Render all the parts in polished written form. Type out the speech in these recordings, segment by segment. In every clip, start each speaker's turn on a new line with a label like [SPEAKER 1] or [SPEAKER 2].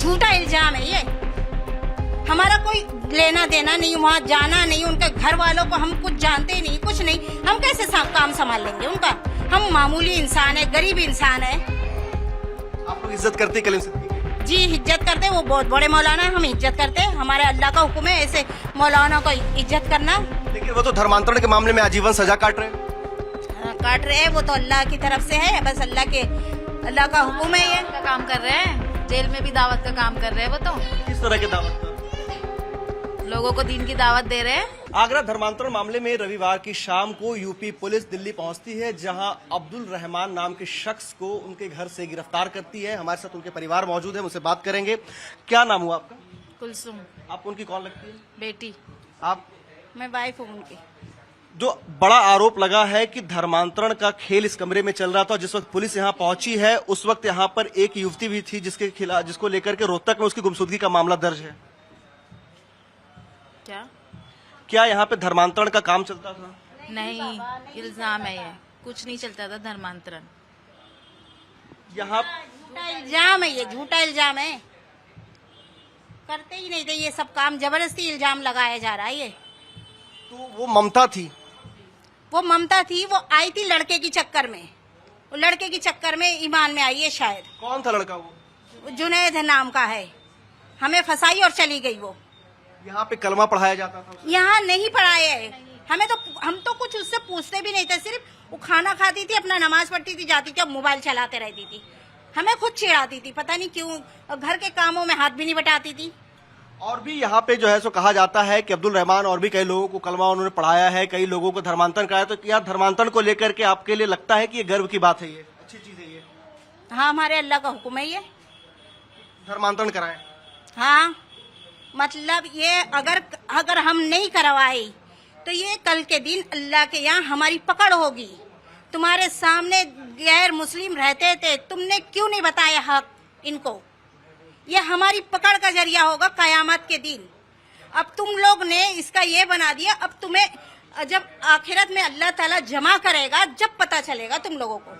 [SPEAKER 1] झूठा इल्जाम है ये। हमारा कोई लेना देना नहीं, वहाँ जाना नहीं, उनके घर वालों को हम कुछ जानते ही नहीं, कुछ नहीं। हम कैसे काम संभाल लेंगे उनका? हम मामूली इंसान है, गरीब इंसान है।
[SPEAKER 2] आप लोग इज्जत करते कलीम सिद्दीकी?
[SPEAKER 1] जी इज्जत करते, वो बहुत बड़े मौलाना है, हम इज्जत करते। हमारे अल्लाह का हुक्म है ऐसे मौलाना को इज्जत करना।
[SPEAKER 2] लेकिन वो तो धर्मांतरण के मामले में आजीवन सजा काट रहे हैं।
[SPEAKER 1] काट रहे हैं, वो तो अल्लाह की तरफ से है, बस अल्लाह का हुक्म है। ये
[SPEAKER 3] का काम कर रहे हैं, जेल में भी दावत का काम कर रहे हैं। वो तो
[SPEAKER 2] किस तरह के दावत का?
[SPEAKER 3] लोगों को दीन की दावत दे रहे हैं।
[SPEAKER 2] आगरा धर्मांतरण मामले में रविवार की शाम को यूपी पुलिस दिल्ली पहुंचती है, जहां अब्दुल रहमान नाम के शख्स को उनके घर से गिरफ्तार करती है। हमारे साथ उनके परिवार मौजूद है, उनसे बात करेंगे। क्या नाम हुआ आपका?
[SPEAKER 3] कुलसुम
[SPEAKER 2] आप उनकी कौन लगती है?
[SPEAKER 3] बेटी।
[SPEAKER 2] आप?
[SPEAKER 1] मैं वाइफ हूँ उनकी।
[SPEAKER 2] जो बड़ा आरोप लगा है कि धर्मांतरण का खेल इस कमरे में चल रहा था, जिस वक्त पुलिस यहां पहुंची है उस वक्त यहां पर एक युवती भी थी जिसको लेकर के रोहतक में उसकी गुमशुदगी का मामला दर्ज है। क्या यहाँ पे धर्मांतरण का काम चलता था?
[SPEAKER 3] नहीं, इल्जाम है ये, कुछ नहीं चलता था धर्मांतरण।
[SPEAKER 2] यहाँ
[SPEAKER 1] झूठा इल्जाम है ये, झूठा इल्जाम है। करते ही नहीं थे ये सब काम, जबरदस्ती इल्जाम लगाया जा रहा है ये।
[SPEAKER 2] तो वो ममता थी?
[SPEAKER 1] वो ममता थी, वो आई थी लड़के की चक्कर में, वो लड़के की चक्कर में ईमान में आई है शायद।
[SPEAKER 2] कौन था लड़का वो?
[SPEAKER 1] जुनैद नाम का है, हमें फंसाई और चली गई वो।
[SPEAKER 2] यहाँ पे कलमा पढ़ाया जाता था?
[SPEAKER 1] यहाँ नहीं पढ़ाए है, हम तो कुछ उससे पूछते भी नहीं थे। सिर्फ वो खाना खाती थी, अपना नमाज पढ़ती थी, जाती थी, अब मोबाइल चलाते रहती थी। हमें खुद चिढ़ाती थी, पता नहीं क्यों, घर के कामों में हाथ भी नहीं बटाती थी।
[SPEAKER 2] और भी यहाँ पे जो है सो कहा जाता है कि अब्दुल रहमान और भी कई लोगों को कलमा उन्होंने पढ़ाया है, कई लोगों को धर्मांतरण कराया। तो क्या धर्मांतरण को लेकर के आपके लिए लगता है कि ये गर्व की बात है, ये अच्छी चीज है ये?
[SPEAKER 1] हाँ, हमारे अल्लाह का हुक्म है ये,
[SPEAKER 2] धर्मांतरण कराएं।
[SPEAKER 1] हाँ, मतलब ये अगर हम नहीं करवाए तो ये कल के दिन अल्लाह के यहाँ हमारी पकड़ होगी। तुम्हारे सामने गैर मुस्लिम रहते थे, तुमने क्यों नहीं बताया हक इनको? ये हमारी पकड़ का जरिया होगा कयामत के दिन। अब तुम लोग ने इसका ये बना दिया, अब तुम्हें जब आखिरत में अल्लाह ताला जमा करेगा, जब पता चलेगा तुम लोगों को।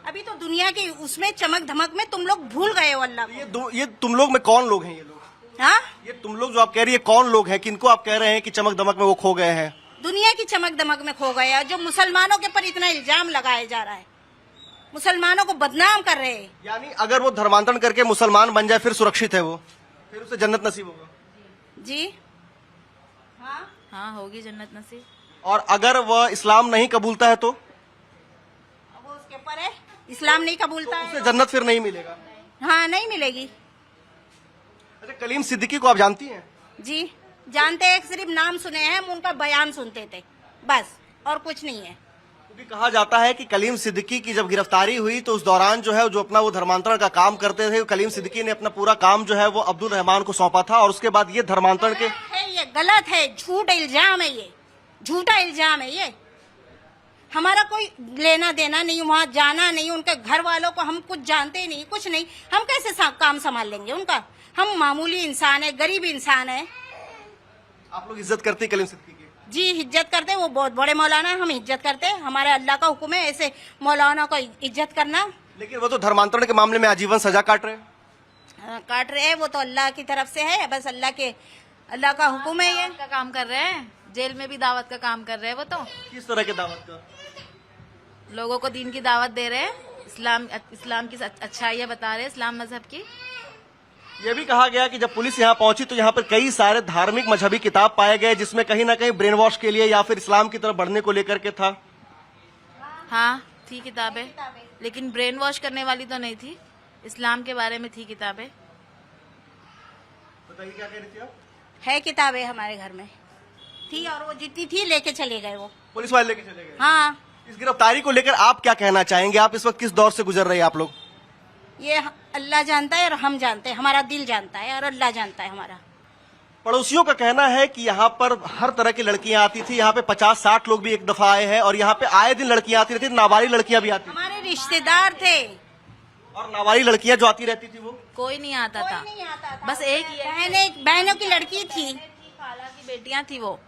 [SPEAKER 1] अभी तो दुनिया की उसमें चमक धमक में तुम लोग भूल गए हो अल्लाह को।
[SPEAKER 2] ये तुम लोग में कौन लोग हैं ये लोग?
[SPEAKER 1] हाँ,
[SPEAKER 2] ये तुम लोग जो आप कह रही है कौन लोग हैं, किनको आप कह रहे हैं कि चमक दमक में वो खो गए हैं?
[SPEAKER 1] दुनिया की चमक दमक में खो गए, जो मुसलमानों के ऊपर इतना इल्जाम लगाया जा रहा है, मुसलमानों को बदनाम कर रहे हैं।
[SPEAKER 2] यानी अगर वो धर्मांतरण करके मुसलमान बन जाए फिर सुरक्षित है वो, फिर उसे जन्नत नसीब होगा?
[SPEAKER 1] जी हाँ,
[SPEAKER 3] हाँ, होगी जन्नत नसीब।
[SPEAKER 2] और अगर वह इस्लाम नहीं कबूलता है तो?
[SPEAKER 1] वो उसके ऊपर है, इस्लाम नहीं कबूलता
[SPEAKER 2] उसे
[SPEAKER 1] है,
[SPEAKER 2] जन्नत फिर नहीं मिलेगा?
[SPEAKER 1] हाँ, नहीं मिलेगी।
[SPEAKER 2] अच्छा, कलीम सिद्दीकी को आप जानती हैं?
[SPEAKER 1] जी जानते हैं, सिर्फ नाम सुने हैं, हम उनका बयान सुनते थे बस, और कुछ नहीं है।
[SPEAKER 2] क्योंकि कहा जाता है कि कलीम सिद्दीकी की जब गिरफ्तारी हुई तो उस दौरान जो है जो अपना वो धर्मांतरण का काम करते थे, कलीम सिद्दीकी ने अपना पूरा काम जो है वो अब्दुल रहमान को सौंपा था, और उसके बाद ये धर्मांतरण के
[SPEAKER 1] ये गलत है, झूठ इल्जाम है ये, झूठा इल्जाम है ये। हमारा कोई लेना देना नहीं, वहाँ जाना नहीं, उनके घर वालों को हम कुछ जानते ही नहीं, कुछ नहीं। हम कैसे काम संभाल लेंगे उनका? हम मामूली इंसान है, गरीब इंसान है।
[SPEAKER 2] आप लोग इज्जत करते कलीम सिद्दीकी की?
[SPEAKER 1] जी इज्जत करते, वो बहुत बड़े मौलाना है, हम इज्जत करते। हमारे अल्लाह का हुक्म है ऐसे मौलाना को इज्जत करना।
[SPEAKER 2] लेकिन वो तो धर्मांतरण के मामले में आजीवन सजा काट रहे हैं।
[SPEAKER 1] काट रहे हैं, वो तो अल्लाह की तरफ से है, बस अल्लाह का हुक्म है ये।
[SPEAKER 3] का काम कर रहे हैं, जेल में भी दावत का काम कर रहे हैं। वो तो
[SPEAKER 2] किस तरह के दावत का?
[SPEAKER 3] लोगों को दीन की दावत दे रहे हैं, इस्लाम की अच्छाइयाँ बता रहे हैं, इस्लाम मजहब की।
[SPEAKER 2] यह भी कहा गया कि जब पुलिस यहाँ पहुंची तो यहाँ पर कई सारे धार्मिक मजहबी किताब पाए गए, जिसमें कहीं ना कहीं ब्रेन वॉश के लिए या फिर इस्लाम की तरफ बढ़ने को लेकर के था।
[SPEAKER 3] हाँ, थी किताबें, लेकिन ब्रेन वॉश करने वाली तो नहीं थी, इस्लाम के बारे में थी किताबें।
[SPEAKER 2] बताइए क्या कह रही थी आप?
[SPEAKER 1] है किताबें हमारे घर में थी, और वो जितनी थी लेके चले गए वो
[SPEAKER 2] पुलिस वाले लेके चले गए?
[SPEAKER 1] हाँ।
[SPEAKER 2] इस गिरफ्तारी को लेकर आप क्या कहना चाहेंगे? आप इस वक्त किस दौर से गुजर रहे हैं आप लोग?
[SPEAKER 1] ये अल्लाह जानता है और हम जानते हैं, हमारा दिल जानता है और अल्लाह जानता है हमारा।
[SPEAKER 2] पड़ोसियों का कहना है कि यहाँ पर हर तरह की लड़कियां आती थी, यहाँ पे 50-60 लोग भी एक दफा आए हैं, और यहाँ पे आए दिन लड़कियां आती रहती, नाबालिग लड़कियां भी आती थी।
[SPEAKER 1] हमारे रिश्तेदार थे,
[SPEAKER 2] और नाबालिग लड़कियां जो आती रहती थी वो
[SPEAKER 3] कोई नहीं आता था,
[SPEAKER 1] नहीं आता था।
[SPEAKER 3] बस एक ही
[SPEAKER 1] बहनों की लड़की थी,
[SPEAKER 3] खाला की बेटियां थी, वो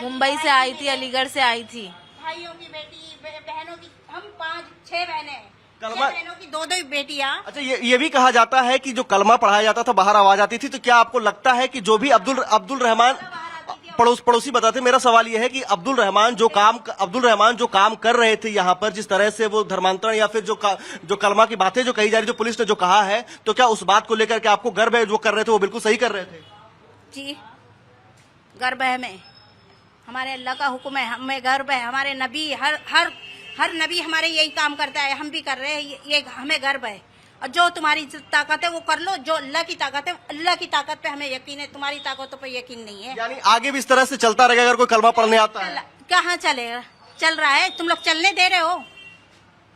[SPEAKER 3] मुंबई से आई थी, अलीगढ़ से आई थी।
[SPEAKER 1] भाइयों की बेटी, बहनों की, हम 5-6 बहनें हैं,
[SPEAKER 2] कलमा
[SPEAKER 1] बहनों की दो दो बेटियां।
[SPEAKER 2] अच्छा, ये भी कहा जाता है कि जो कलमा पढ़ाया जाता था बाहर आवाज आती थी, तो क्या आपको लगता है कि जो भी अब्दुल रहमान पड़ोसी बताते, मेरा सवाल यह है कि अब्दुल रहमान जो काम कर रहे थे यहाँ पर, जिस तरह से वो धर्मांतरण या फिर जो कलमा की बातें जो कही जा रही, जो पुलिस ने जो कहा है, तो क्या उस बात को लेकर के आपको गर्व है जो कर रहे थे वो बिल्कुल सही कर रहे थे?
[SPEAKER 1] जी गर्व है हमें, हमारे अल्लाह का हुक्म है, हमें गर्व है। हमारे नबी हर नबी हमारे यही काम करता है, हम भी कर रहे हैं, ये हमें गर्व है। और जो तुम्हारी ताकत है वो कर लो, जो अल्लाह की ताकत है, अल्लाह की ताकत पे हमें यकीन है, तुम्हारी ताकतों पे यकीन नहीं है।
[SPEAKER 2] यानी आगे भी इस तरह से चलता रहेगा अगर कोई कलमा पढ़ने आता है?
[SPEAKER 1] कहाँ चलेगा, चल रहा है। तुम लोग चलने दे रहे हो,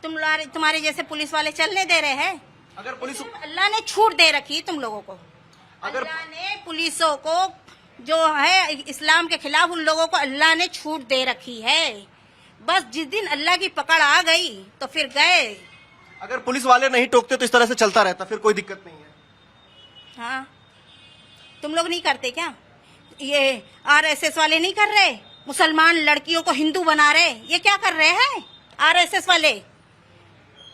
[SPEAKER 1] तुम्हारे जैसे पुलिस वाले चलने दे रहे हैं।
[SPEAKER 2] अगर पुलिस,
[SPEAKER 1] अल्लाह ने छूट दे रखी तुम लोगों को, अल्लाह ने पुलिसों को जो है इस्लाम के खिलाफ, उन लोगों को अल्लाह ने छूट दे रखी है। बस जिस दिन अल्लाह की पकड़ आ गई तो फिर गए।
[SPEAKER 2] अगर पुलिस वाले नहीं टोकते तो इस तरह से चलता रहता, फिर कोई दिक्कत नहीं है।
[SPEAKER 1] हाँ, तुम लोग नहीं करते क्या? ये आरएसएस वाले नहीं कर रहे? मुसलमान लड़कियों को हिंदू बना रहे, ये क्या कर रहे हैं आरएसएस वाले?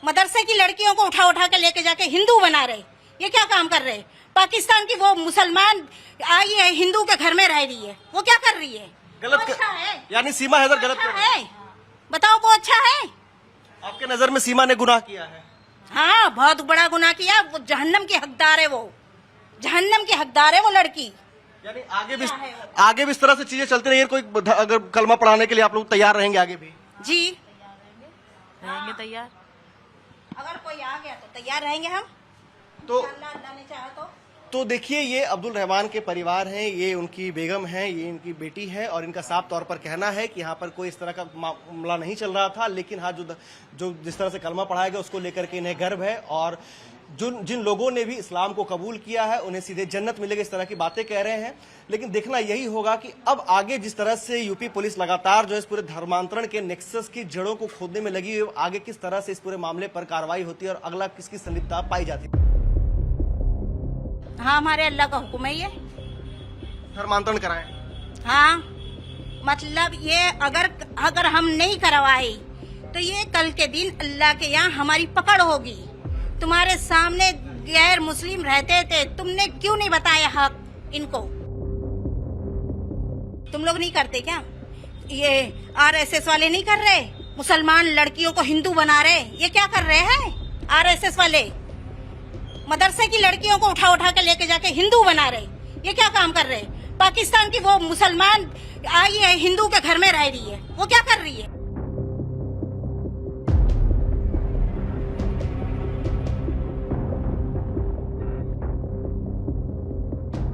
[SPEAKER 1] मदरसे की लड़कियों को उठा उठा के लेके जाके हिंदू बना रहे, ये क्या काम कर रहे? पाकिस्तान की वो मुसलमान आई है, हिंदू के घर में रह रही है, वो क्या कर रही है?
[SPEAKER 2] गलत
[SPEAKER 1] वो अच्छा है?
[SPEAKER 2] यानी सीमा हैदर गलत कर रही है?
[SPEAKER 1] बताओ को अच्छा है?
[SPEAKER 2] आपके नजर में सीमा ने गुनाह किया है?
[SPEAKER 1] हाँ, बहुत बड़ा गुनाह किया। वो जहन्नम की हकदार है, वो जहन्नम की हकदार है वो लड़की।
[SPEAKER 2] यानी आगे भी इस तरह से चीजें चलती रही, कोई अगर कलमा पढ़ाने के लिए आप लोग तैयार रहेंगे आगे भी?
[SPEAKER 1] जी
[SPEAKER 3] रहेंगे तैयार।
[SPEAKER 1] अगर कोई आ गया तो तैयार रहेंगे हम,
[SPEAKER 2] तो
[SPEAKER 1] अल्लाह ने चाहा
[SPEAKER 2] तो देखिए, ये अब्दुल रहमान के परिवार हैं, ये उनकी बेगम है, ये इनकी बेटी है, और इनका साफ तौर पर कहना है कि यहाँ पर कोई इस तरह का मामला नहीं चल रहा था, लेकिन हाँ जो जिस तरह से कलमा पढ़ाया गया उसको लेकर के इन्हें गर्व है, और जिन लोगों ने भी इस्लाम को कबूल किया है उन्हें सीधे जन्नत मिलेगी, इस तरह की बातें कह रहे हैं। लेकिन देखना यही होगा कि अब आगे जिस तरह से यूपी पुलिस लगातार जो है इस पूरे धर्मांतरण के नेक्सस की जड़ों को खोदने में लगी है, आगे किस तरह से इस पूरे मामले पर कार्रवाई होती है और अगला किसकी संलिप्तता पाई जाती है।
[SPEAKER 1] हाँ, हमारे अल्लाह का हुक्म है ये
[SPEAKER 2] धर्मांतरण कराएं।
[SPEAKER 1] हाँ, मतलब ये अगर हम नहीं करवाए तो ये कल के दिन अल्लाह के यहाँ हमारी पकड़ होगी। तुम्हारे सामने गैर मुस्लिम रहते थे, तुमने क्यों नहीं बताया हक इनको? तुम लोग नहीं करते क्या? ये आरएसएस वाले नहीं कर रहे? मुसलमान लड़कियों को हिंदू बना रहे, ये क्या कर रहे हैं आरएसएस वाले? मदरसे की लड़कियों को उठा उठा के लेके जाके हिंदू बना रहे, ये क्या काम कर रहे? पाकिस्तान की वो मुसलमान आई है, हिंदू के घर में रह रही है, वो क्या कर रही है?